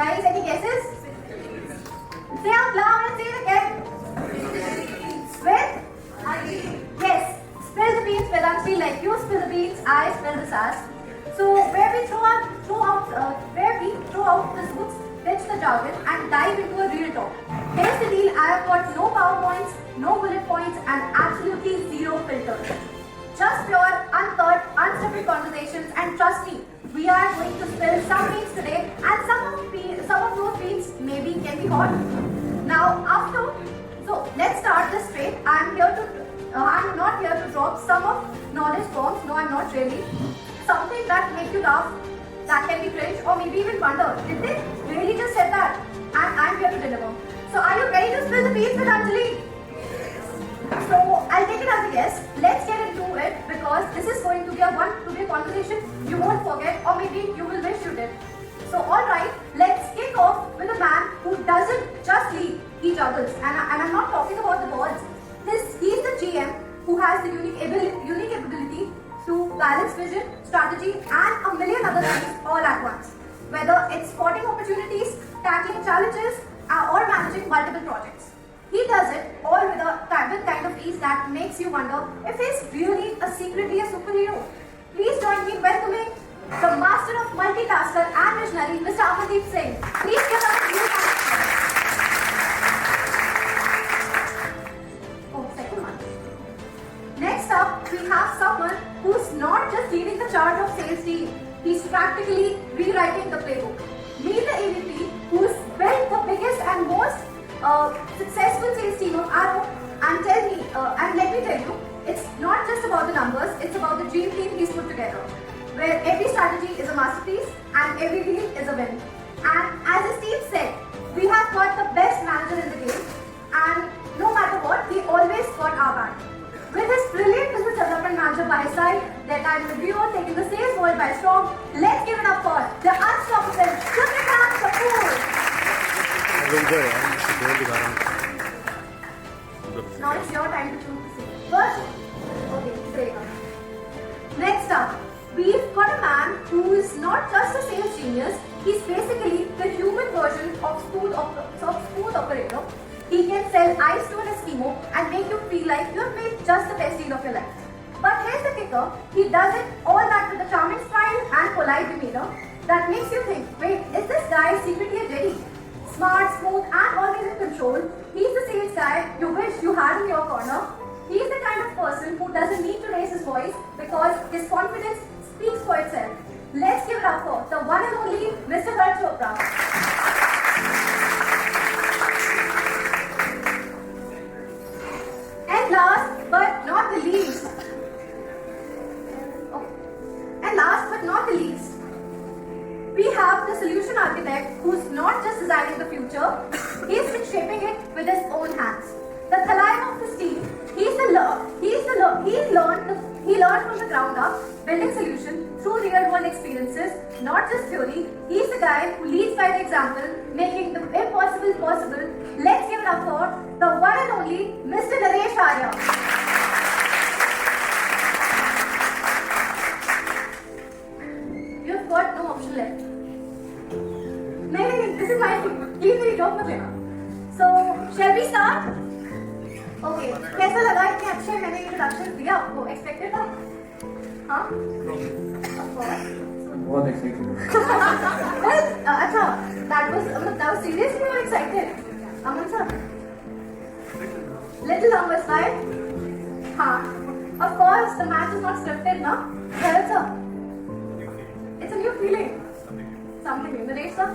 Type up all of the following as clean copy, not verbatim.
Guys, any guesses? Say out loud and say it again. With? Yes. Spill the beans with Anjali, like you spill the beans, I spill the sass. So where we throw out the suits, ditch the jargon, and dive into a real talk. Here's the deal: I have got no PowerPoints, no bullet points, and absolutely zero filters. Just pure, unthought, unscripted conversations, and trust me, we are going to spill some beans today, and some of those beans maybe can be hot. Now, so let's start this straight. I'm not here to drop some of knowledge bombs. No, I'm not really. Something that makes you laugh, that can be cringe, or maybe even wonder, did they really just said that? And I'm here to deliver. So are you ready to spill the beans with Anjali? So I'll take it as a yes. Let's get into it because this is going to be a conversation you won't forget, or maybe you will wish you did. So alright, let's kick off with a man who doesn't just lead, he juggles. And I'm not talking about the balls. He's the GM who has the unique ability to balance vision, strategy, and a million other things all at once. Whether it's spotting opportunities, tackling challenges, or managing multiple projects. He does it all with kind of ease that makes you wonder if he's really secretly a superhero. Please join me in welcoming the master of multitasker and visionary, Mr. Amandeep Singh. Please give us a huge hand. Second one. Next up, we have someone who's not just leading the charge of sales team. He's practically rewriting the playbook. Meet the AVP who's built the biggest and most successful sales team of Arrow, and let me tell you, it's not just about the numbers, it's about the dream team he's put together, where every strategy is a masterpiece and every deal is a win. And as his team said, we have got the best manager in the game, and no matter what, he always got our back. With his brilliant business development manager by his side, their time reviewer taking the sales world by storm, let's give it up for the unstoppable Shukrikan Kapoor. Now it's your time to choose the same. First, okay, great. Next up, we've got a man who is not just a sales genius, he's basically the human version of smooth operator. He can sell ice to an Eskimo and make you feel like you have made just the best deal of your life. But here's the kicker, he does it all that with a charming smile and polite demeanor that makes you think, wait, is this guy secretly a Jedi? Smart, smooth, and always in control. He's the sales guy you wish you had in your corner. He's the kind of person who doesn't need to raise his voice because his confidence speaks for itself. Let's give it up for the one and only Mr. Harsh Chopra. And last but not the least, we have the solution architect who's not just designing the future, he's been shaping it with his own hands. The Thalaim of this team, he learned from the ground up, building solutions through real world experiences, not just theory. He's the guy who leads by the example, making the impossible possible. Let's give it up for the one and only Mr. Naresh Arya. You've got no option left. No, this is my thing. Please मेरी job मत लेना. So, shall we start? Okay. कैसा लगा इतने अच्छे मैंने introduction दिया आपको? Expected था? हाँ? Of course. बहुत excited. अच्छा, that was seriously you were excited. Aman sir. Little on my side. हाँ. Of course, the match is not scripted, na? Bharat sir. It's a new feeling. Something new. Naresh sir.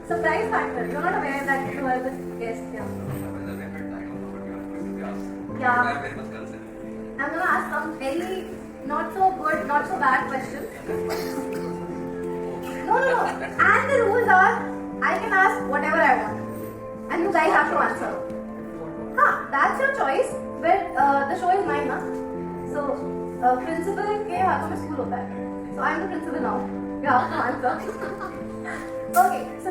Surprise factor. You're not aware that you are the guest here. Yeah. I'm gonna ask some very not so good, not so bad questions. No. And the rules are, I can ask whatever I want, and you guys have to answer. That's your choice. But the show is mine, na? So principal के हाथों में school होता है. So I'm the principal now. You have to answer. Okay, so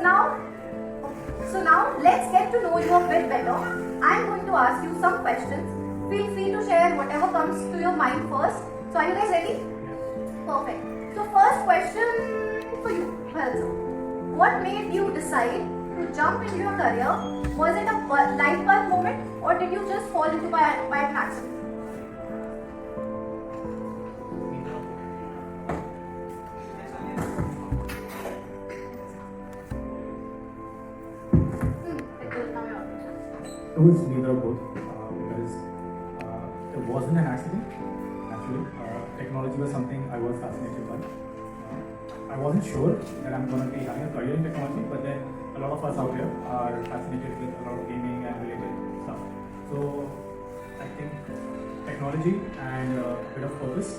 now let's get to know you a bit better. I'm going to ask you some questions. Feel free to share whatever comes to your mind first. So are you guys ready? Perfect. So first question for you, Bharat sir. what made you decide to jump into your career? Was it a light bulb moment, or did you just fall into by an accident? It was neither of both because it wasn't an accident. Actually, technology was something I was fascinated by. I wasn't sure that I'm going to be having a career in technology, but then a lot of us out here are fascinated with a lot of gaming and related stuff. So I think technology and a bit of purpose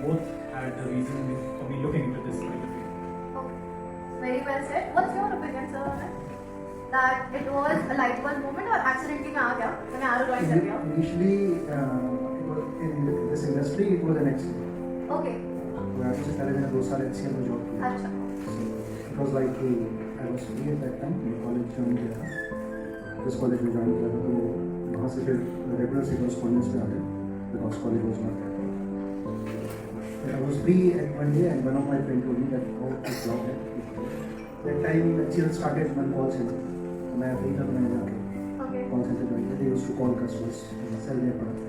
both had the reason for me looking into this particular field. Okay. Very well said. What's your opinion, sir, on it? That it was a light bulb moment or accidentally मैं आ गया मैंने आरो join कर दिया? Initially, it was in this industry, it was an accident. Okay. उससे पहले मैंने 2 साल HCL में जॉब किया. अच्छा. It was like I was free at that time. मैं कॉलेज ज्वाइन किया था. जिस कॉलेज में ज्वाइन किया था तो वहाँ से फिर रेगुलर से कॉलेज पे आ गया. Because college was not there. I was free at one day and one of my friends told me that how this job है. That time HCL started one call center. तो मैं free था तो मैंने जाके call centre join किया. They used to call customers, sell their product.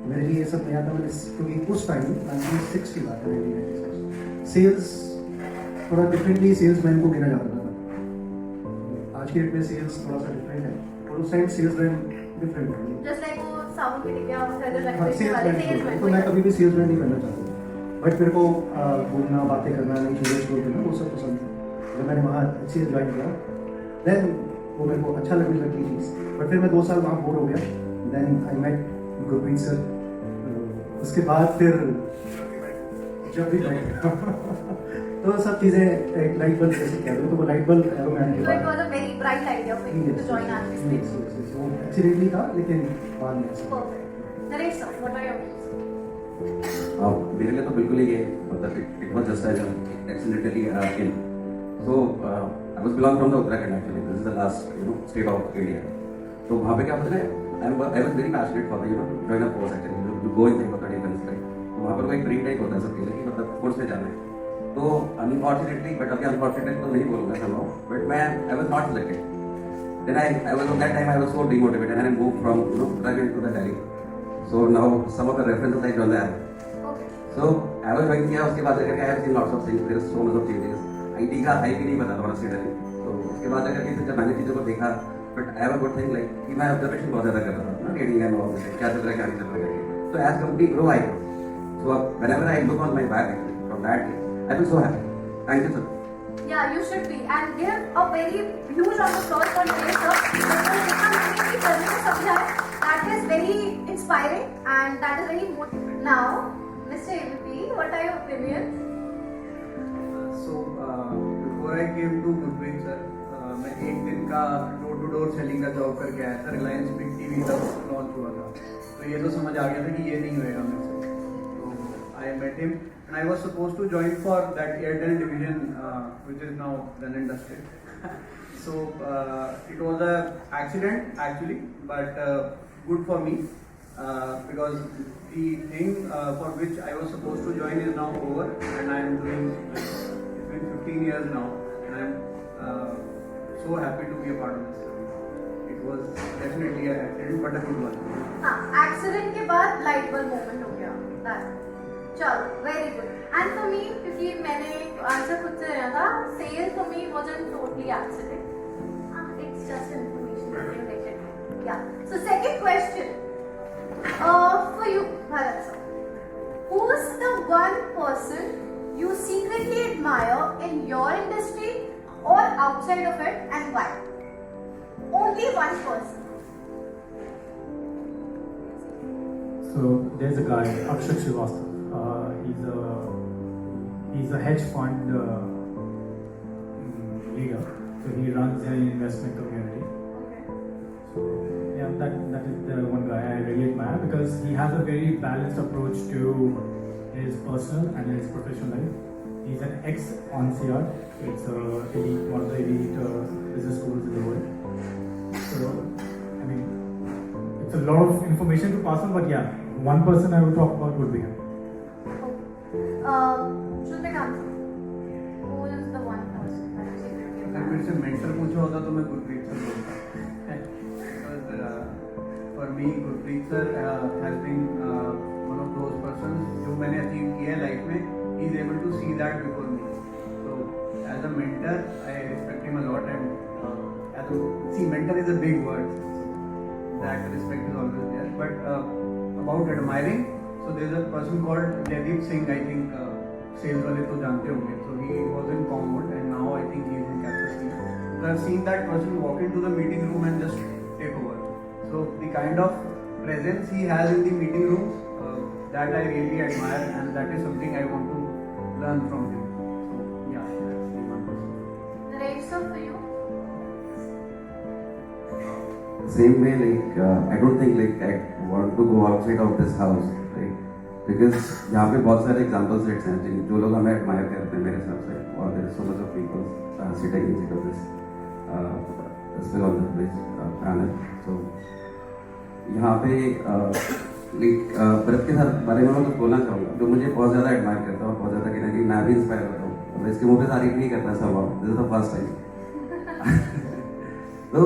मेरे लिए ये सब नया था. मैंने क्योंकि उस टाइम 96 की बात है, 1996 सेल्स थोड़ा डिफरेंटली सेल्समैन को गिना जाता था. आज के डेट में सेल्स थोड़ा सा डिफरेंट है और उस टाइम सेल्समैन डिफरेंट है. Just like वो साउंड में दिया फेदर हाँ, सेल्समैन तो मैं कभी भी सेल्समैन नहीं करना चाहता हूँ. बट मेरे को बोलना, बातें करना, नई चीज़ें एक्सप्लोर करना वो सब पसंद है. जब मैंने वहाँ HCL ज्वाइन किया देन वो मेरे को अच्छा लगने लगी चीज़. बट फिर मैं 2 साल वहाँ बोर हो गया. Then I met Gurpreet sir. उसके बाद फिर जब भी तो सब चीज़ें एक लाइट बल्ब जैसे कह दो तो वो लाइट बल्ब एरो मैन के So it was a very bright idea for you to join Analytics. वो एक्सीडेंटली था लेकिन बाद में ऐसा. Perfect. Naresh sir, what are your views? मेरे लिए तो बिल्कुल ही ये मतलब it was just as accidentally in so I was belong from the Uttarakhand actually. This is the last state of India. तो वहाँ पे क्या होता है I was very passionate for join a course actually to go in think for 30 minutes. तो वहाँ पर कोई ड्रीम टाइप होता है सबके लिए कि मतलब कोर्स में जाना है. तो अनफॉर्चुनेटली बट अभी अनफॉर्चुनेटली तो नहीं बोलूँगा समहाउ बट मैं I was not selected. Then I was on that time I was so demotivated and I moved from Uttarakhand to the Delhi. So now some of the references I draw there. Okay. So I was going किया उसके बाद जाकर I have seen lots of things. There is so much of changes. IT का high भी नहीं पता था honestly Delhi. तो उसके बाद जाकर के जब मैंने चीज़ों को देखा but I have a good thing like कि मैं observation बहुत ज़्यादा कर रहा था ना reading and all this क्या चल रहा है क्या नहीं चल रहा है. So as company grow I grow. So whenever I look on my back actually from that day I feel so happy. Thank you sir. Yeah, you should be. And give a very huge round of applause for Naresh sir. That is very inspiring and that is very motivating. Now, Mr. AVP, what are your opinions? So before I came to Gurpreet sir, मैं एक दिन का door to door selling का job करके आया था. Reliance Big TV तब launch हुआ था तो ये तो समझ आ गया था कि ये नहीं होएगा मेरे से. तो I met him and I was supposed to join for that Airtel division which is now done and dusted. So it was a accident actually but good for me because the thing for which I was supposed to join is now over and I am doing it's been 15 years now and I am so happy to be a part of this. It was definitely an accident but a good one. हाँ, accident के बाद light bulb moment हो गया. That. चलो, very good. And for me, क्योंकि मैंने answer खुद से दिया था, sales for me wasn't totally accident. It's just information related. Yeah. So second question, for you, Bharat sir, who's the one person you secretly admire in your industry or outside of it, and why? Only one person. So there's a guy, Akshat Srivastava. He's a hedge fund leader. So he runs an investment community. So yeah, that is the one guy I really admire because he has a very balanced approach to his personal and his professional life. He's an ex-ONCR. It's one of the elite business schools in the world. So I mean, it's a lot of information to pass on, but yeah, one person I would talk about would be him. Shrutikant, who is the one person that you secretly admire? मेरे से mentor पूछा होता तो मैं Gurpreet sir बोलता। For me Gurpreet sir has been one of those person जो मैंने achieve किया है लाइफ में, he is able to see that before me. So as a mentor I respect him a lot and see mentor is a big word, that respect is always there. But about admiring, so there is a person called Jagdeep Singh, I think sales wale to jante honge. So he was in Comwood and now I think he is in Capital Steel. So I have seen that person walk into the meeting room and just take over. So the kind of presence he has in the meeting room, that I really admire, and that is something I want to learn from him. So yeah, that's the one person. Naresh sir, for you? Same way, like I don't think like I want to go outside of this house, right? Because यहाँ पे बहुत सारे example sets हैं जो लोग हमें admire करते हैं मेरे हिसाब से, और there is so much of people sitting inside of this still on the place panel. So यहाँ पे like भरत के साथ बारे में मैं कुछ बोलना चाहूँगा, जो मुझे बहुत ज़्यादा admire करता है और बहुत ज़्यादा कहना कि मैं भी inspire होता हूँ। मैं इसके मुँह पे तारीफ नहीं करता somehow, this is the first time. तो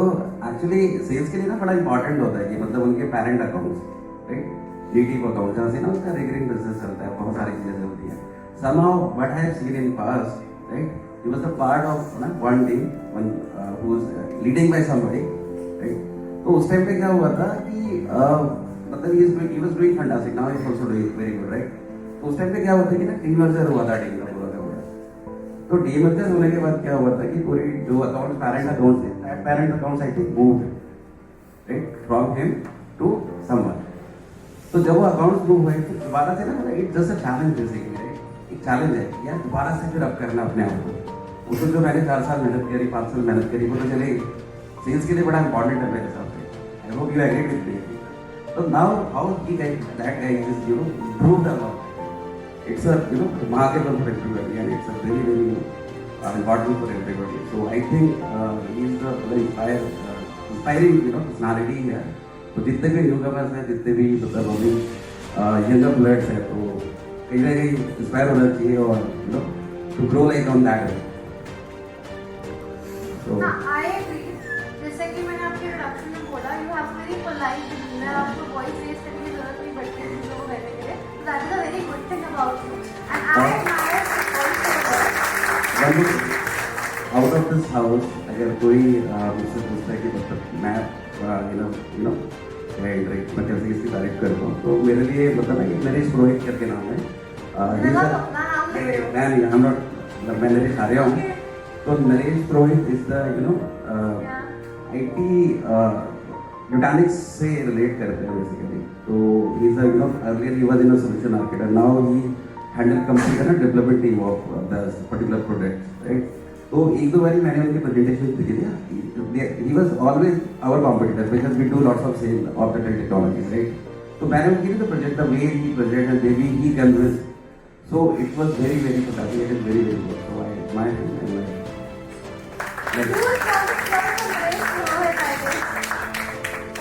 एक्चुअली सेल्स के लिए ना बड़ा इंपॉर्टेंट होता है कि मतलब उनके parent accounts, right, DT account जहाँ से ना उसका रिकरिंग बिजनेस चलता है, बहुत सारी चीजें चलती हैं। Somehow what I have seen in past, right, he was a part of one team, who was leading by somebody, right? तो उस टाइम पे क्या हुआ था कि मतलब he was doing fantastic, now he is also doing very good, right? तो उस टाइम पे क्या हुआ था कि ना टीम मर्जर हुआ था टीम का पूरा का पूरा। तो डीमर्जर होने के बाद क्या हुआ था कि पूरी जो अकाउंट पेरेंट अकाउंट थे, parent accounts I think moved, right, from him to someone. तो जब वो अकाउंट्स मूव हुए तो दोबारा से ना मतलब it just a challenge basically, right, एक चैलेंज है यार दोबारा से फिर अप करना अपने आप को। उसको जो मैंने 4 साल मेहनत करी, 5 साल मेहनत करी, वो तो चले सेल्स के लिए बड़ा इंपॉर्टेंट है मेरे हिसाब से। I hope you agree with me. तो now how he that guy is improved a lot. It's a remarkable for everybody, and it's a very very important for everybody. So I think he's a very inspiring personality here. तो जितने भी newcomers हैं, जितने भी मतलब अभी younger bloods हैं, तो कहीं ना कहीं इंस्पायर होना चाहिए और to grow like on that way. So हाँ, I agree. जैसे कि मैंने आपके इंट्रोडक्शन में बोला, you have very polite demeanor, आपको voice raise करने की जरूरत नहीं पड़ती है दूसरों को कहने के लिए. That is a very good thing about you, and I admire also. Out of this house, अगर कोई मुझसे पूछता है कि मतलब मैं मैं कैसे इसकी तारीफ करता हूँ, तो मेरे लिए मतलब है कि नरेश पुरोहित करके नाम है। मैं नरेश आर्या हूँ। तो Naresh Purohit is the IT Newtonics से रिलेट करते हैं बेसिकली। तो he is earlier he was in a solution architect, now he handle complete ना development team of the particular product, right. तो एक दो बारी मैंने उनकी प्रेजेंटेशन देखी थी, he was always our competitor because we do lots of sale of the technologies, right. तो मैंने उनकी the project the way he present and way he convince, so it was very very fantastic, it is very very good. So I admire him and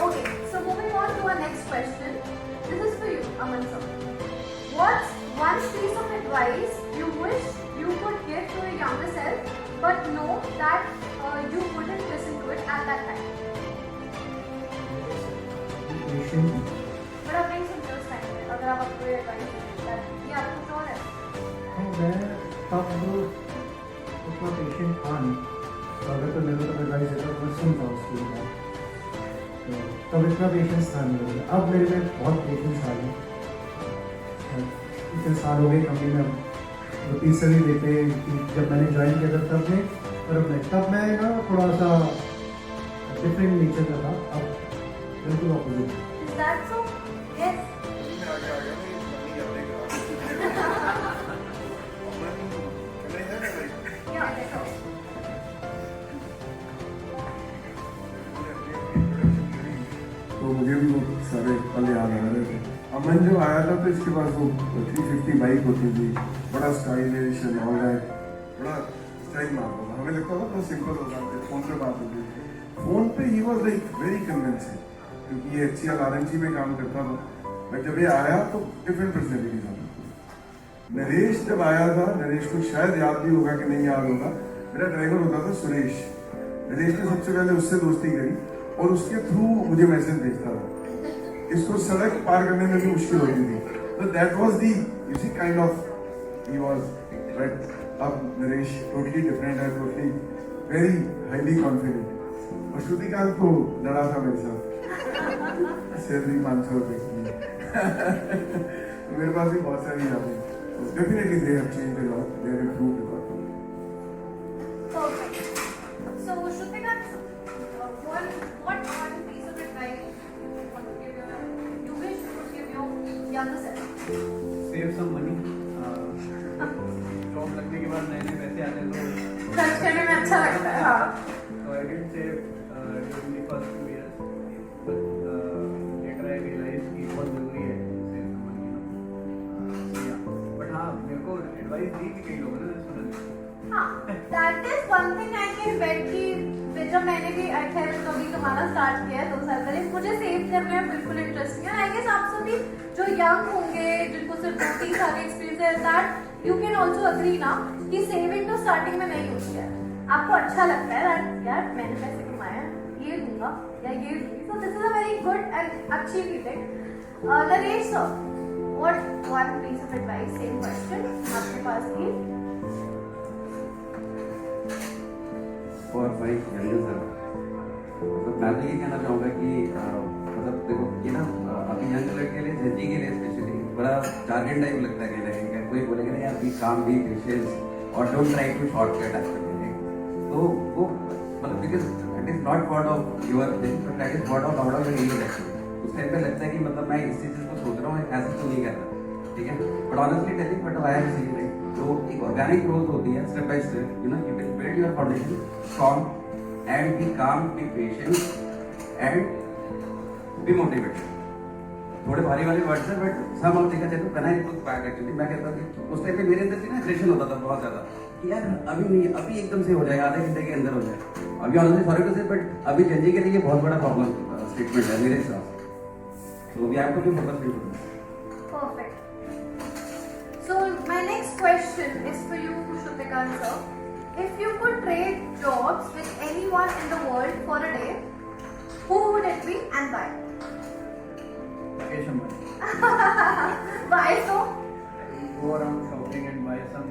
Okay, so moving on to our next question. This is for you, Aman sir. What's one piece of advice you wish you could give to your younger self, but know that you wouldn't listen to it at that time? Patient. But आप नहीं सुनते उस time पे, अगर आप आपको advice दें, ये आपको कुछ और है? मैं तब उतना पेशेंट था नहीं, तो अगर तो मेरे को एडवाइस देता तो मैं सुनता उसकी बात। तो तब इतना पेशेंस था मेरे में। अब मेरे में बहुत पेशेंस आ गया। इतने साल हो गए कंपनी में, वो तीसरी देते कि जब मैंने ज्वाइन किया था तब में, और तब मैं ना थोड़ा सा डिफरेंट नेचर का था, अब बिल्कुल opposite. Is that so? Yes. Yeah, that's all. तो मुझे भी वो सारे पल याद आ रहे थे। अमन जो आया था तो इसके पास वो 350 बाइक होती थी, बड़ा स्टाइलिश एंड ऑल दैट, बड़ा स्टाइल मारता था। हमें लगता था तो सिंपल होता था, फोन पे बात होती थी। फोन पे he was like very convincing, क्योंकि ये HCL RNC में काम करता था। बट जब ये आया तो डिफरेंट पर्सनैलिटी था। नरेश जब आया था, नरेश को शायद याद भी होगा कि नहीं याद होगा, मेरा ड्राइवर होता था सुरेश। नरेश ने सबसे पहले उससे दोस्ती करी और उसके थ्रू मुझे मैसेज भेजता था। इसको सड़क पार करने में भी मुश्किल होती थी। तो that was the you see kind of he was but अब नरेश टोटली डिफरेंट है, टोटली वेरी हाईली कॉन्फिडेंट। और श्रुतिकांत तो लड़ा था मेरे साथ सैलरी 500 रुपए की। मेरे पास भी बहुत सारी यादें। Definitely they have changed a lot, they have improved a lot. Perfect. So, Shrutikant, what one piece of advice you want to give you wish you could give your younger self? Save some money. Job लगने के बाद नए नए पैसे आते हैं तो खर्च करने में अच्छा लगता है, हाँ। So I did save during the first 2 years, but later I realized कि बहुत जरूरी है save some money, you know. So yeah, but हाँ मेरे को advice दी थी कई लोगों ने सुना। हाँ, that is one thing I can bet कि जब मैंने भी खैर कभी कमाना स्टार्ट किया है 2 साल पहले, मुझे सेव करने में बिल्कुल इंटरेस्ट नहीं है। आई गेस आप सभी जो यंग होंगे जिनको सिर्फ 2-3 साल का एक्सपीरियंस है, that you can also agree ना कि सेविंग तो स्टार्टिंग में नहीं होती है। आपको अच्छा लगता है यार मैंने पैसे कमाए हैं, ये दूंगा या ये दूंगी, so this is a very good and अच्छी feeling. Naresh sir, what one piece of advice, same question आपके पास की? फॉर माय यंगर सर, मतलब मैं तो ये कहना चाहूँगा कि मतलब देखो ये ना अभी यंग लड़के के लिए, जल्दी के लिए स्पेशली बड़ा टारगेट टाइप लगता है कहीं ना कहीं। कोई बोलेगा ना यार बी काम, बी पेशेंस और don't try to shortcut actually. तो वो मतलब because it is not part of your thing, but that is part of out of your age actually. उस टाइम पे लगता है कि मतलब मैं इस चीज़ को सोच रहा हूँ, ऐसा तो नहीं कर रहा, ठीक है। But honestly telling, but I have seen like जो एक ऑर्गेनिक ग्रोथ होती है step by step, you know, you will build your foundation strong and be calm, be patient and be motivated. थोड़े भारी वाले वर्ड्स हैं, बट सब हम देखा जाए तो कहना है बैक एक्चुअली। मैं कहता हूँ उस टाइम पे मेरे अंदर ना एग्रेशन होता था बहुत ज़्यादा कि यार अभी नहीं, अभी एकदम से हो जाएगा, आधे घंटे के अंदर हो जाए। अभी ऑनेस्टली सॉरी टू से, बट अभी जनजी के लिए ये बहुत बड़ा प्रॉब्लम स्टेटमेंट है मेरे हिसाब से। तो we have to be focused. Perfect. So my next question is for you, Shrutikant sir. If you could trade jobs with anyone in the world for a day, who would it be and why? Mukesh Ambani. Why so? Go around shopping and buy some,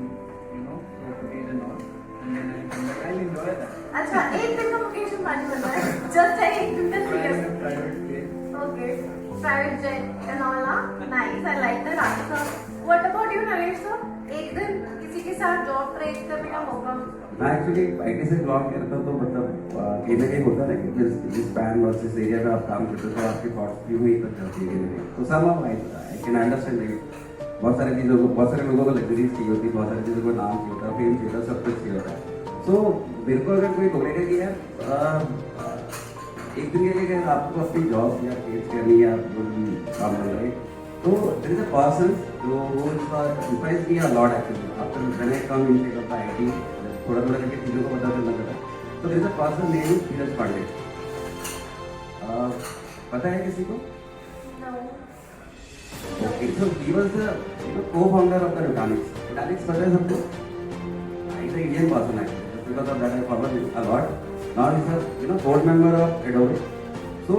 you know, properties and all, and then I come back. I'll enjoy that. अच्छा, एक दिन का मुकेश अंबानी बनना है, just एक दिन का Private, serious. private plane. Okay, private jet and all ना, nice. I like that answer. What about you, Naresh sir? एक दिन किसी के साथ जॉब ट्रेड करने का मौका? मैं एक्चुअली आईटी से बिलोंग करता, तो मतलब कहीं ना कहीं होता है कि जिस पैन और जिस एरिया में आप काम करते हो तो आपकी थॉट्स भी वहीं तक जाती है। तो सब आई कैन अंडरस्टैंड इट। बहुत सारी चीज़ों को, बहुत सारे लोगों को लग्जरीज चाहिए होती है, बहुत सारी चीज़ों को नाम चाहिए होता है, फेम चाहिए होता है, सब कुछ चाहिए होता है। सो मेरे को अगर कोई बोलेगा कि यार एक दिन के लिए अगर आपको अपनी जॉब या फेस करनी है, आप जो भी काम कर रहे हैं, तो देयर इज अ पर्सन जो inspires me a lot actually. After when I come in of IT, थोड़ा थोड़ा करके चीज़ों को पता चलना लगा। तो there is a person name Dheeraj Pandey. पता है किसी को? No. Okay, so he was the co-founder of the Nutanix. Nutanix पता है सबको? He's an Indian person actually. Just because of that I follow him a lot. Now he's a board member of Adobe. So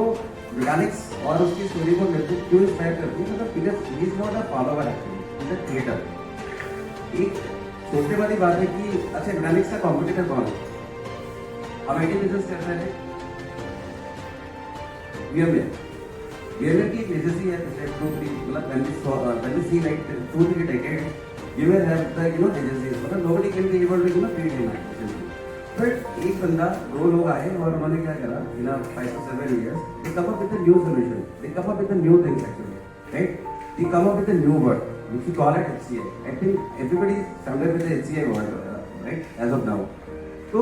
Nutanix और उसकी story को मेरे को क्यों inspire करती है? मतलब because he is not a follower actually. He's a creator. एक सोचने वाली बात है कि अच्छा Nutanix का कॉम्पिटिटर कौन है? हम आईटी बिजनेस करते हैं। VMware की एक लेजेसी है, मतलब when we see like 2-3 decades, VMware have the legacy, मतलब nobody can be able to create it. But एक बंदा, 2 लोग आए और उन्होंने क्या करा, 5 to 7 years, they come up with a new solution, they come up with a new thing actually, right? They come up with a new word, which we call it HCI. I think everybody is familiar with the HCI word, right? As of now. तो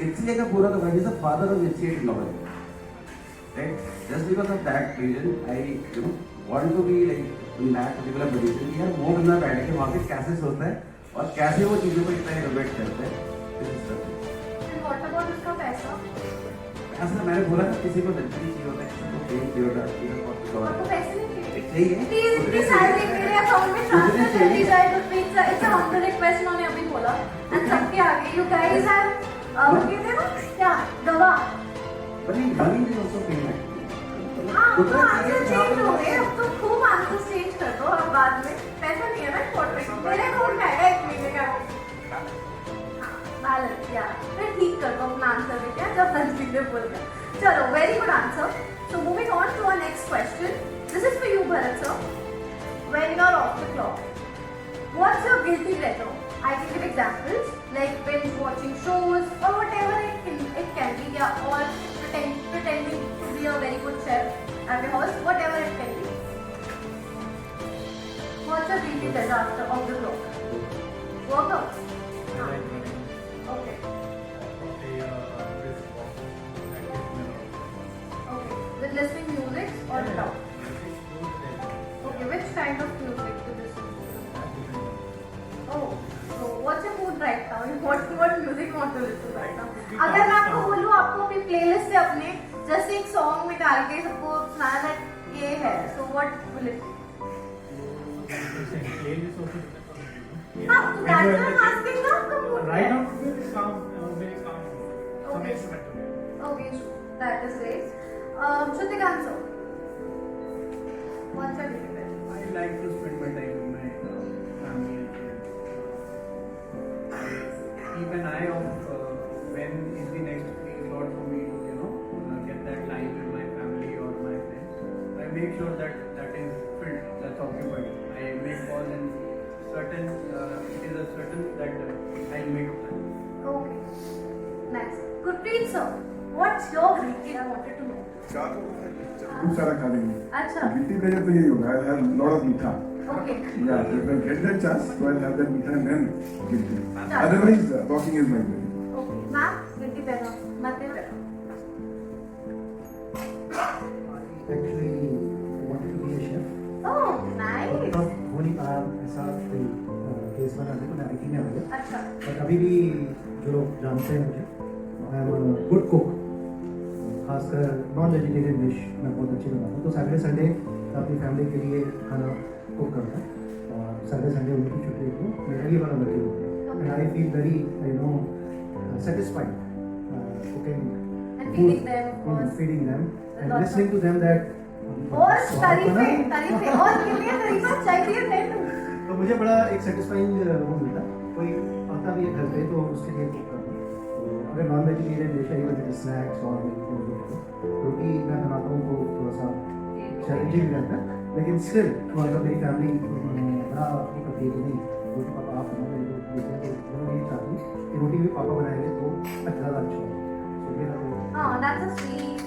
HCI का पूरा तो is the father of HCI technology. Right? Just because of that reason, I want to be like in that particular position कि यार वो बंदा बैठ के वहाँ पे कैसे सोचता है और कैसे वो चीज़ों को इतना इनोवेट करता है। And what about उसका पैसा? ऐसा मैंने बोला ना, किसी को लग्जरी चाहिए होता है, किसी को फेम चाहिए होता है, आपको पैसे नहीं चाहिए? चाहिए। Please इतनी सैलरी मेरे अकाउंट में ट्रांसफर कर दी जाए तो please, it's a humble request उन्होंने अभी बोला। And सबके आगे you guys have कहते हैं ना क्या गवाह But in Bali they also pay like. हाँ तो आंसर चेंज हो गए अब तो खूब आंसर चेंज कर दो अब बाद में पैसा नहीं है ना कोर्ट में मेरे कोर्ट में आएगा 1 महीने का बैलेंस या फिर ठीक कर दो अपना आंसर भी क्या जब हंसी ने बोल दिया चलो very good answer so moving on to our next question this is for you Bharat sir when you are off the clock what's your guilty pleasure I can give examples like binge watching shows or whatever it can be yeah, or pretending to be a very good chef at your house, whatever it can be. What's your guilty pleasure after of the clock? Workout? I like running. Okay. Probably brisk walk. That gives me a lot of Okay. With listening music or without? Okay. Which kind of music do you listen to? Oh. So what's your mood right now? What music you want to listen right now? अगर मैं आपको बोलूँ आपको अपनी playlist से अपने जैसे एक सॉन्ग निकाल के सबको सुनाना that ये है so what will it be? Playlist also depends on the mood. हाँ तो that's why I'm asking ना आपका mood Right क्या now, है? very calm. Some Okay. instrumental. Okay, that is great. Shrutikant sir, what's your daily bed? I like to spend my time with my family and friends. I keep an eye on when is the next free slot for me to, get that time with my family or my friends. I make sure that that is filled, that's occupied. I make calls and it is a certain that I'll make time. Okay, nice. Gurpreet sir, what's your weekend? I wanted to know. खूब सारा खा लेंगे अच्छा, guilty pleasure तो यही होगा I have lot of मीठा okay. Yeah, if I get that chance, so I'll have that meet and then guilty. Otherwise, walking is my way. Okay, ma'am, guilty pleasure. Mate pleasure. I actually wanted to be a chef. Oh, nice. तब होनी ऐसा कोई case बना देखो ना IT में आ गया अच्छा, बट अभी भी जो लोग जानते हैं मुझे आई एम गुड कुक खासकर नॉन वेजिटेरियन डिश मैं बहुत अच्छी बनाता हूँ तो सैटरडे संडे अपनी फैमिली के लिए खाना कुक करता हूँ और सैटरडे संडे उनकी छुट्टी को मेरा ये वाला लगे होता है and I feel very satisfied cooking and feeding them, of course. feeding them and Lots listening to them that और तारीफें और कितने तारीफें चाहिए थे तुम? तो मुझे बड़ा एक सेटिस्फाइंग वो मिलता कोई आता भी है घर पे तो उसके लिए कुक करना तो अगर नॉन वेजिटेरियन डिश है जैसे स्नैक्स और रोटी मैं बनाता हूँ तो थोड़ा सा चैलेंजिंग रहता है लेकिन स्टिल मतलब मेरी फैमिली बड़ा वो करती है कि नहीं रोटी पापा आप बनाओ तो वो नहीं चाहती कि रोटी भी पापा बनाएंगे तो ज़्यादा अच्छा हो तो मेरा तो Oh, that's a sweet.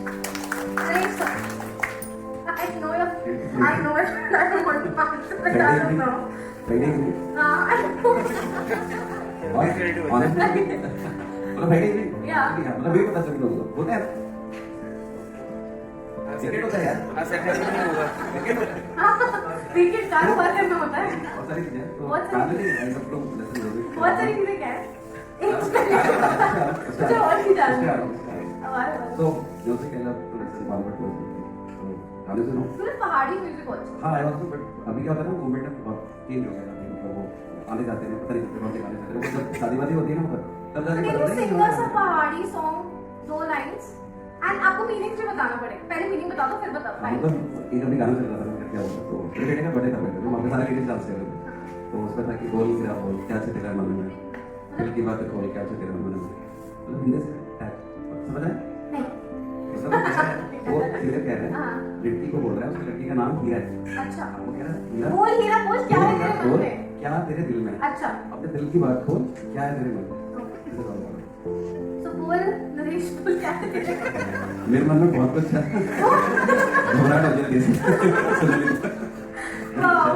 Great sir. I know it. I don't want to answer, but I don't know. Friday evening. I know. Honestly, मतलब Friday evening. Yeah. मतलब वही पता सभी लोगों को होता है क्रिकेट होता है यार क्रिकेट का वर्क में होता है बहुत सारी चीजें तो बहुत सारी फैमिली सब लोग बहुत सारी चीजें क्या है मुझे और भी जानना है हमारे बारे में। तो जो से कहना तो लेसन बालबट हो तो गाने सुनो तूने पहाड़ी म्यूजिक अच्छा हाँ आई आल्सो बट अभी क्या होता है ना मूवमेंट में बहुत चेंज हो गया है मतलब वो आने जाते हैं पता नहीं कितने कौन से गाने चलते हैं जब शादी वादी होती है ना तब जाके Can पता you नहीं sing us a पहाड़ी सॉन्ग 2 लाइंस एंड आपको मीनिंग भी बताना पड़ेगा पहले मीनिंग बता दो फिर बता पाएंगे मतलब एक अभी गाना चल रहा था मैं क्या हुआ तो मेरे बेटे का बर्थडे था मेरे वहाँ पे सारे किड्स डांस कर रहे थे तो उसमें था कि बोल क्या बोल क्या से तेरा मन में दिल की बात खोल क्या से तेरा मन में मतलब धीरे से समझ आए नहीं मतलब वो सीधे कह रहे हैं हाँ। लड़की को बोल रहा है उसकी लड़की का नाम हीरा है अच्छा वो कह रहा है हीरा बोल हीरा बोल क्या है तेरे मन बोल, में क्या तेरे दिल में है? अच्छा अपने दिल की बात खोल क्या है तेरे मन में ऐसे बात करो। तो बोल नरेश बोल क्या है तेरे मन में? मेरे मन में बहुत कुछ है घबराहट हो जाती है Wow,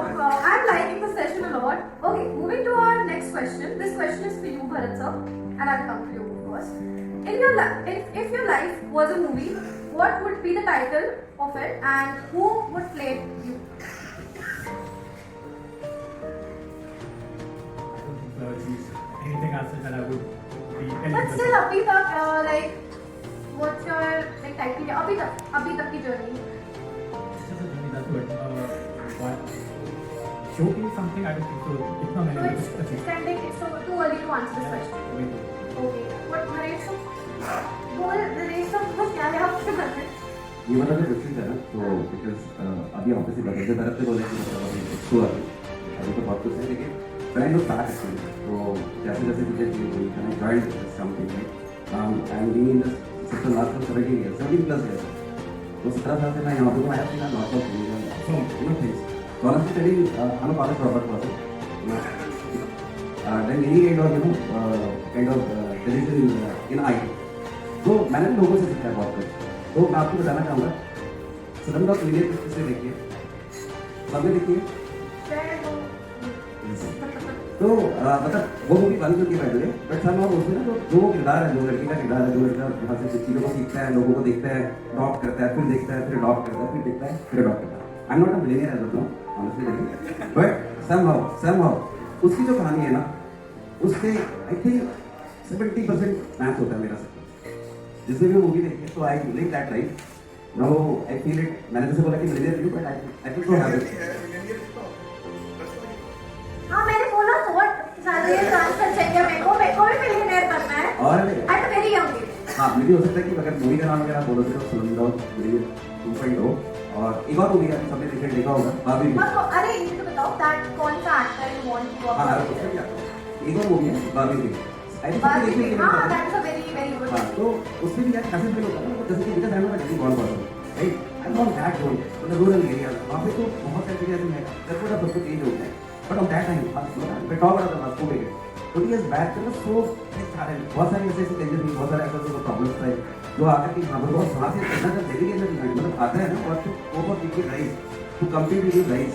I'm liking the session a lot. Okay, moving to our next question. This question is for you, Bharat sir, and I'll come to you, of course. In your if your life was a movie, what would be the title of it, and who would play you? Anything else that I would be But eligible still, for. अभी तक what's your title? क्या अभी तक की journey? It's just a journey, that's what. But showcase something something I don't think so. इतना So मैंने it's trending. It's so too early to answer this question. Okay. What narrates of? बोल narrates of कुछ क्या है आपके मन में? ये वाला जो क्वेश्चन है ना, तो बिकॉज अभी ऑब्वियसली बदलते तरफ से बोले कि मतलब अभी तो बहुत कुछ है, लेकिन when I look back actually, तो जैसे जैसे मुझे when I joined this company, I'm being in this system last for 17 years, 17 plus years. तो 17 साल से मैं यहाँ पे तो I have seen a lot of things. So honestly telling, I'm a college dropout person. Then any kind of decision in IT. तो मैंने भी लोगों से सीखा है बहुत कुछ. तो मैं आपको बताना चाहूँगा, सदन डॉट मीडिया किससे देखिए, सबने देखिए. तो मतलब वो मूवी बन चुकी है पहले, बट सर और उसमें ना जो किरदार है, जो लड़की का किरदार है, जो लड़का यहाँ से चीज़ों को सीखता है, लोगों को देखता है, अडॉप्ट करता है, फिर देखता है, फिर अडॉप्ट करता है, फिर देखता है, फिर अडॉप्ट करता है. I am not a millionaire as of now honestly, but somehow उसकी जो कहानी है ना, उससे आई थिंक 70% मैच होता है मेरा सब. जिसने भी मूवी देखी है, तो I link that right. Now I feel it. मैंने जैसे बोला कि millionaire you, but I feel so happy. हाँ मैंने बोला तो सैलरी ट्रांसफर चाहिए मेरे को भी मिलियनेयर बनना है और at a very young age. हाँ, मुझे हो सकता है कि अगर मूवी का नाम अगर आप बोलोगे तो स्लमडॉग मिलियनेयर 2.0, और एक और मूवी है सबने देखा होगा, बाबी. अरे ये तो बताओ दैट कौन सा एक्टर यू वांट टू हाँ, वर्क उसमें क्या एक और मूवी है बाबी थी. I think with? देखिए. हाँ that is a very very good. हाँ, तो उसमें भी यार कैसे फील होता है ना, जैसे कि because I am not a ball person, right. I am not that zone, मतलब रूरल एरिया वहाँ पे तो बहुत सारी चीज़ें ऐसी हैं, सब कुछ सब कुछ चेंज हो गया है. बट ऑन दैट टाइम मैं टॉप रहा था आपको लेके 20 years बैक तो सो बहुत सारी ऐसे चेंजेस हुई, बहुत सारे ऐसे जो प्रॉब्लम्स थे जो आकर के यहाँ पर बहुत वहाँ से इतना जब डेलीगेशन मतलब आता है ना, और to cope up with rise, to compete with rise,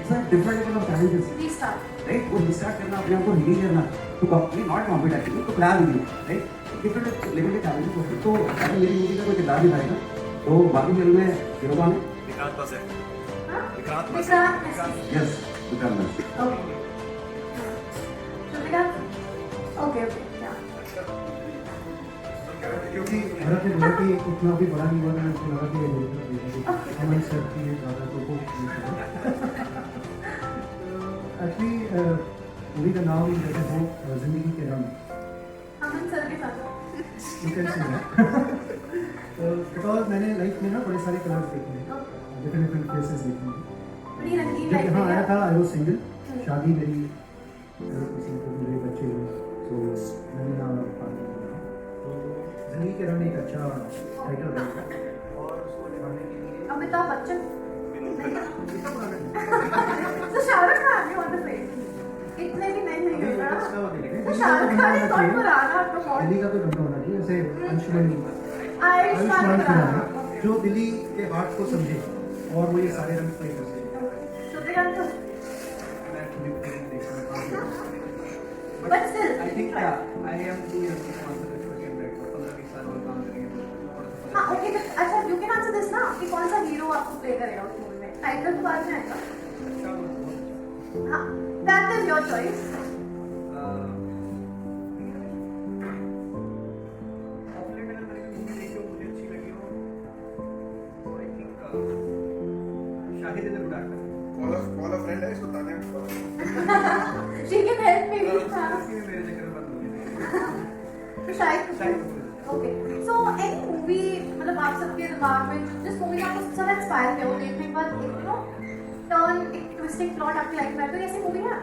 it's a different level of challenges, restart. Right. वो रिस्टार्ट करना, अपने आप को रिलीज करना, to compete not compete actually, तो प्लान भी राइट, डिफरेंट लेवल के चैलेंजेस होते हैं. तो अगर मेरी मूवी का कोई किरदार दिखाएगा तो बाकी फिल्म में हीरो कौन है? विक्रांत यस, विक्रांत बस. Okay. So Vikrant okay okay या क्योंकि मेरा तो बोला कि उतना भी बड़ा नहीं हुआ, मैंने उसको लगा कि ये बोलता है हमारी सर की ज़्यादा तो को एक्चुअली मूवी का नाम जैसे हो जिंदगी के रंग, अमन सर के साथ you can see that. Because मैंने लाइफ में ना बड़े सारे कलर्स देखे हैं, डिफरेंट डिफरेंट फेसेस देखे हैं. बड़ी रंगीन जब लाइफ यहाँ आया है. था आई वॉज सिंगल, शादी मेरी किसी को मेरे बच्चे हुए, तो मैंने नाम रखा. तो जिंदगी के रंग एक अच्छा टाइटल रहेगा, और उसको निभाने के लिए अमिताभ बच्चन तो शाहरुख खान भी ऑन द फेस इतने भी नहीं होगा. तो शाहरुख खान इज नॉट पुराना तो बहुत दिल्ली का कोई बंदा होना चाहिए, जैसे अंशुमनी आयुष्मान आयुष्मान खुराना. खुराना, जो दिल्ली के हार्ट को समझे और वो ये सारे रंग प्ले कर सके. So विक्रांत मैं फिल्म देखना but still I think yeah, I am too young to answer this question right now. 15-20 साल और काम करेंगे तो हाँ ओके. अच्छा यू कैन आंसर दिस ना कि कौन सा हीरो आपको प्ले करेगा उस मूवी में. टाइटल तो बाद में आएगा. हाँ that is your choice. Shahid is a good actor. Call a friend है इसको ताने शी कैन हेल्प मी. मेरे चक्कर में बंद हो गई. तो शायद ओके. सो एनी मूवी मतलब आप सबके दिमाग में जिस मूवी का आपको सबसे ज्यादा इंस्पायर किया हो देखने के बाद एक यू नो टर्न एक ट्विस्टिंग प्लॉट आपकी लाइफ में है, तो ऐसी मूवी है.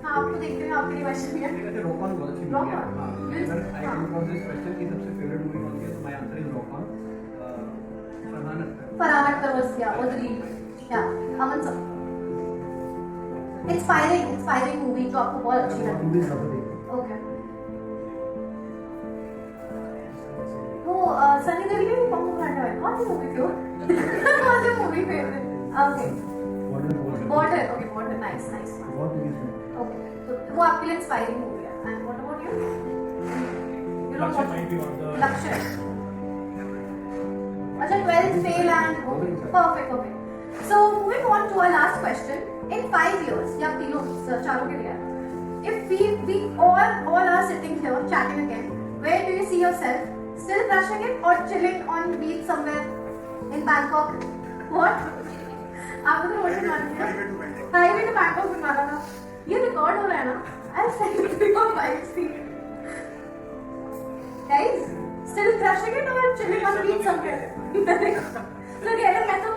हाँ आपको देखते हुए आपके रिवाइशन भी है. वैसे रॉक-ऑन बहुत अच्छी मूवी है. हाँ, अगर आई हाँ. कम अक्रॉस दिस क्वेश्चन की सबसे फेवरेट मूवी कौन सी है, तो my answer is rock-on. Farhan Akhtar. Farhan Akhtar was yeah was the lead. Yeah Aman sir inspiring movie जो आपको बहुत अच्छी लगी. मूवी ज़्यादा देखता ओके. वो सनी देओल की पंखों खाने वाली कौन सी मूवी थी वो? कौन सी मूवी फेवरेट? ओके हूँ. Border. Okay border nice nice. बहुत मूवीज में ओके तो वो आपके लिए इंस्पायरिंग मूवी है. And what about you? You Lakshya might be one of the- लक्ष्य. अच्छा 12th fail and okay perfect. Okay so moving on to our last question. In 5 years या तीनों चारों के लिए if we all are sitting here chatting again, where do you see yourself? Still crushing it or chilling on beach somewhere in Bangkok? What? आपको तो वही मालूम है. हाईवे तो बैंकॉक में मारा ना, ये रिकॉर्ड हो रहा है ना? I'll send you 3 or 5 scenes. Guys, still crushing it or chilling on beach somewhere? Look, यार मैं तो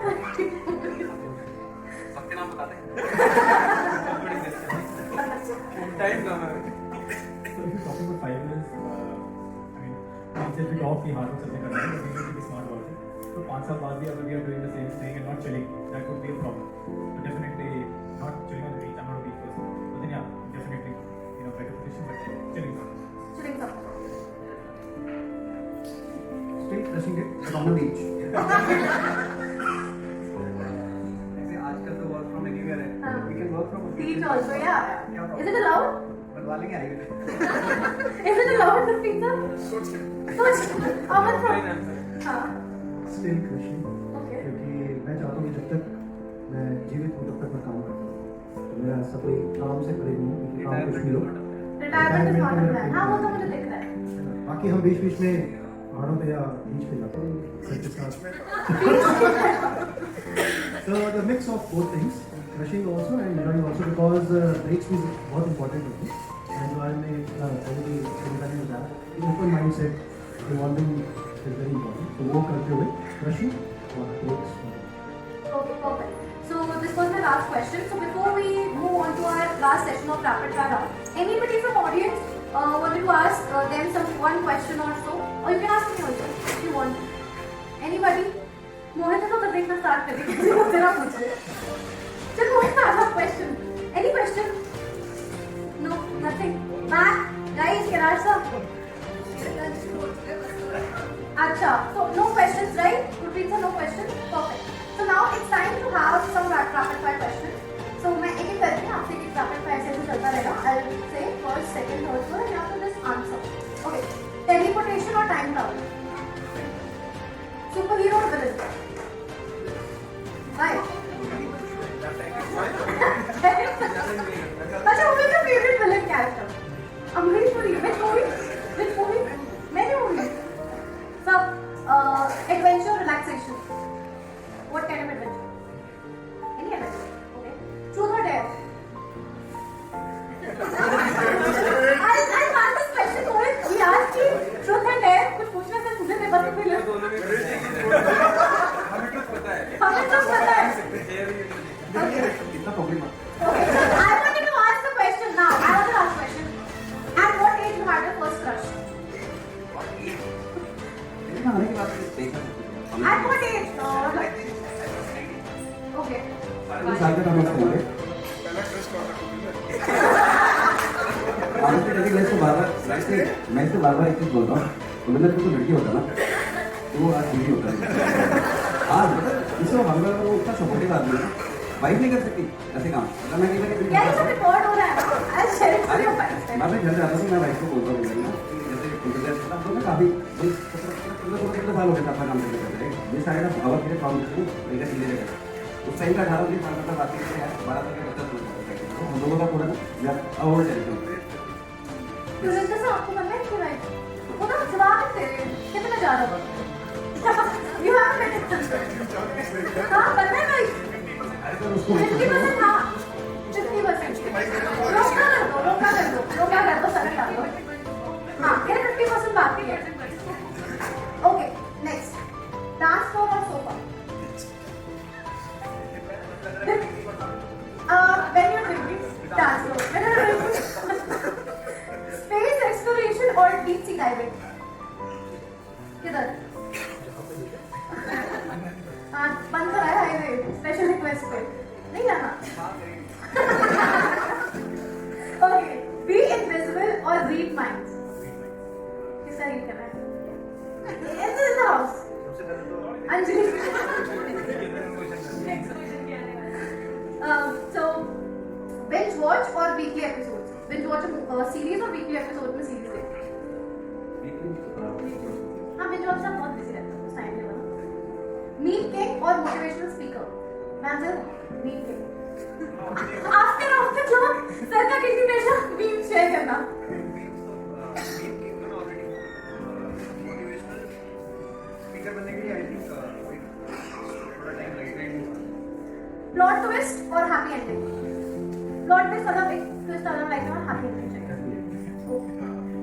सबके नाम बताते हैं टाइम कम है So if you're talking about 5 years, I mean, let's say if we talk कि hard work सबने करना है, but we need to be smart about it. तो 5 साल बाद भी अगर we are doing the same thing and not chilling, that could be a problem. So definitely not chilling on the beach. I'm not a beach person. But then yeah, definitely better position, but chilling first. chilling somewhere. Still crushing it, but on the beach. ऐसे आजकल तो work from anywhere है हाँ. We can work from Beach also, yeah. Is it allowed? बनवा लेंगे आएंगे Is it allowed to pizza? सोच अमन हाँ. Still crushing. Okay. क्योंकि मैं चाहता हूँ कि जब तक मैं जीवित हूँ तब तक मैं काम करता हूँ, तो मेरा ऐसा कोई काम से परे हूँ क्योंकि काम कुछ भी हो। Retirement is not a plan. हाँ वो तो मुझे दिख रहा है. बाकी हम बीच बीच में पहाड़ों पे या बीच पे जाते हैं घर के साथ। So the mix of both things, crushing also and enjoying also, because breaks is बहुत important होती है। Enjoy में पहले भी होता है, open mindset, evolving is very important. तो वो करते हुए crushing और breaks। Okay, perfect. So this was my last question. So before we move on to our last session of rapid fire round, anybody from audience wanted to ask them one question or so, or you can ask me also if you want. Anybody? मोहित तो कर देखना start कर देंगे तो तेरा पूछे. चल मोहित I have a question. Any question? No, nothing. Matt, guys, Kerala. Acha, so no questions, right? Gurpreet sir, no questions. Perfect. So now it's time to have some rapid fire questions. So मैं एक एक करके आपसे एक rapid fire से चलता रहेगा. I'll say first, second, third, fourth, and you have to just answer. Okay. Teleportation or time travel? Superhero or villain? Why? अच्छा, who is your favorite villain character? Amrish Puri. Which movie? Which movie? Many movies. So, adventure, relaxation. What kind of adventure? Any adventure? Okay. Truth or dare? I'll ask this question, Mohit. We asked you truth and dare. कुछ पूछना था तुझे नहीं बस फिर हमें कुछ पता है हमें तो पता है. इतना प्रॉब्लम है। Okay, so I wanted to ask the question now. I want to ask question. At what age you had your first crush? आने के बाद देखा At what age? Okay. साल का काम करते हैं। मैं इसको बार बार एक चीज बोलता हूँ तो मतलब तो लड़की होता ना तो वो आज लड़की होता है आज इसको हम लोग वो इतना सपोर्टिव आदमी है वाइफ नहीं कर सकती ऐसे काम मतलब मैं क्या ये सब रिकॉर्ड हो रहा है? I'll share it with your friends. मैं अपने घर जाता हूँ मैं वाइफ को बोलता हूँ जैसे इंतजार करता हूँ ना काफी 15 साल हो गए अपना काम करते करते ये शायद अब के काम करते हैं मेरे चीजें रहेगा उस टाइम का 18 साल का बात करते हैं 12 साल का बच्चा हम लोगों का पूरा अवॉर्ड चलते हैं सुरेंद्र सर आपको पता है क्यों राइट? वो ना जवाब तेरे कितना जा रहा है? You have a minute. हाँ पता है भाई. 50% हाँ. 50%. रोका कर दो सरक डाल दो. हाँ मेरे 50% बाकी है. Okay, next. Dance floor or sofa? When you're drinking, dance floor. When you're drinking. Space exploration or deep sea diving? किधर? हाँ बंद करा है हाईवे स्पेशल रिक्वेस्ट पे नहीं जाना. Okay, be invisible or read minds? किसका read करना है? This is the house. Anjali. So binge watch or weekly episodes? Binge watch a series or weekly episode में series देखते? हाँ binge watch ना बहुत busy रहता है उस time पे बना. Meme king or motivational speaker? मैं answer meme king. After job sir का किसी पेशा meme share करना. स्पीकर बनने के लिए आई थिंक थोड़ा टाइम लगेगा. Plot twist or happy ending? Plot twist वाला लाइक ना हैप्पी एंडिंग चाहिए.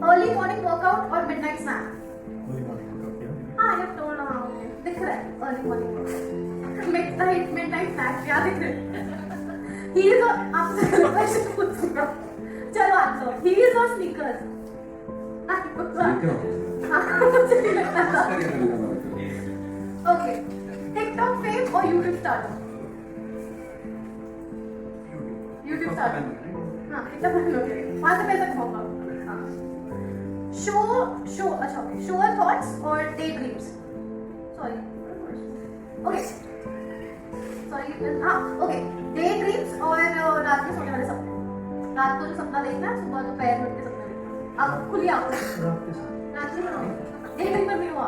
अर्ली मॉर्निंग वर्कआउट और midnight snack. Only one workout, yeah. हाँ ये टोल रहा हूँ दिख रहा है अर्ली मॉर्निंग मिडनाइट स्नैक क्या दिख रहा है. हील्स और आपसे क्वेश्चन पूछूंगा. चलो आंसर हील्स और स्नीकर्स. मुझे नहीं लगता था. ओके टिकटॉक फेम और यूट्यूब स्टार्टअप. YouTube startup. हाँ टिकटॉक फेम हो गया. वहाँ से पैसा कमाऊंगा. शो अच्छा ओके शो थॉट्स और day dreams. Sorry okay sorry हाँ ओके डे ड्रीम्स और रात में सोने वाले सपने. रात को जो सपना देखना है सुबह दोपहर में उठ के सपना देखना. अब खुली आंखों से रात में बनाओ. डे ड्रीम में भी हुआ.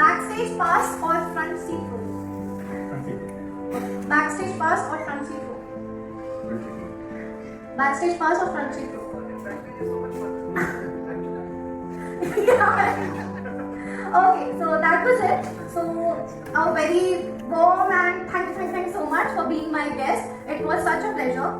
बैक स्टेज पास और front seat row. Back stage pass और front seat row. Back stage pass और front seat row. Okay, so that was it. So a very warm and thank you so much for being my guest. It was such a pleasure.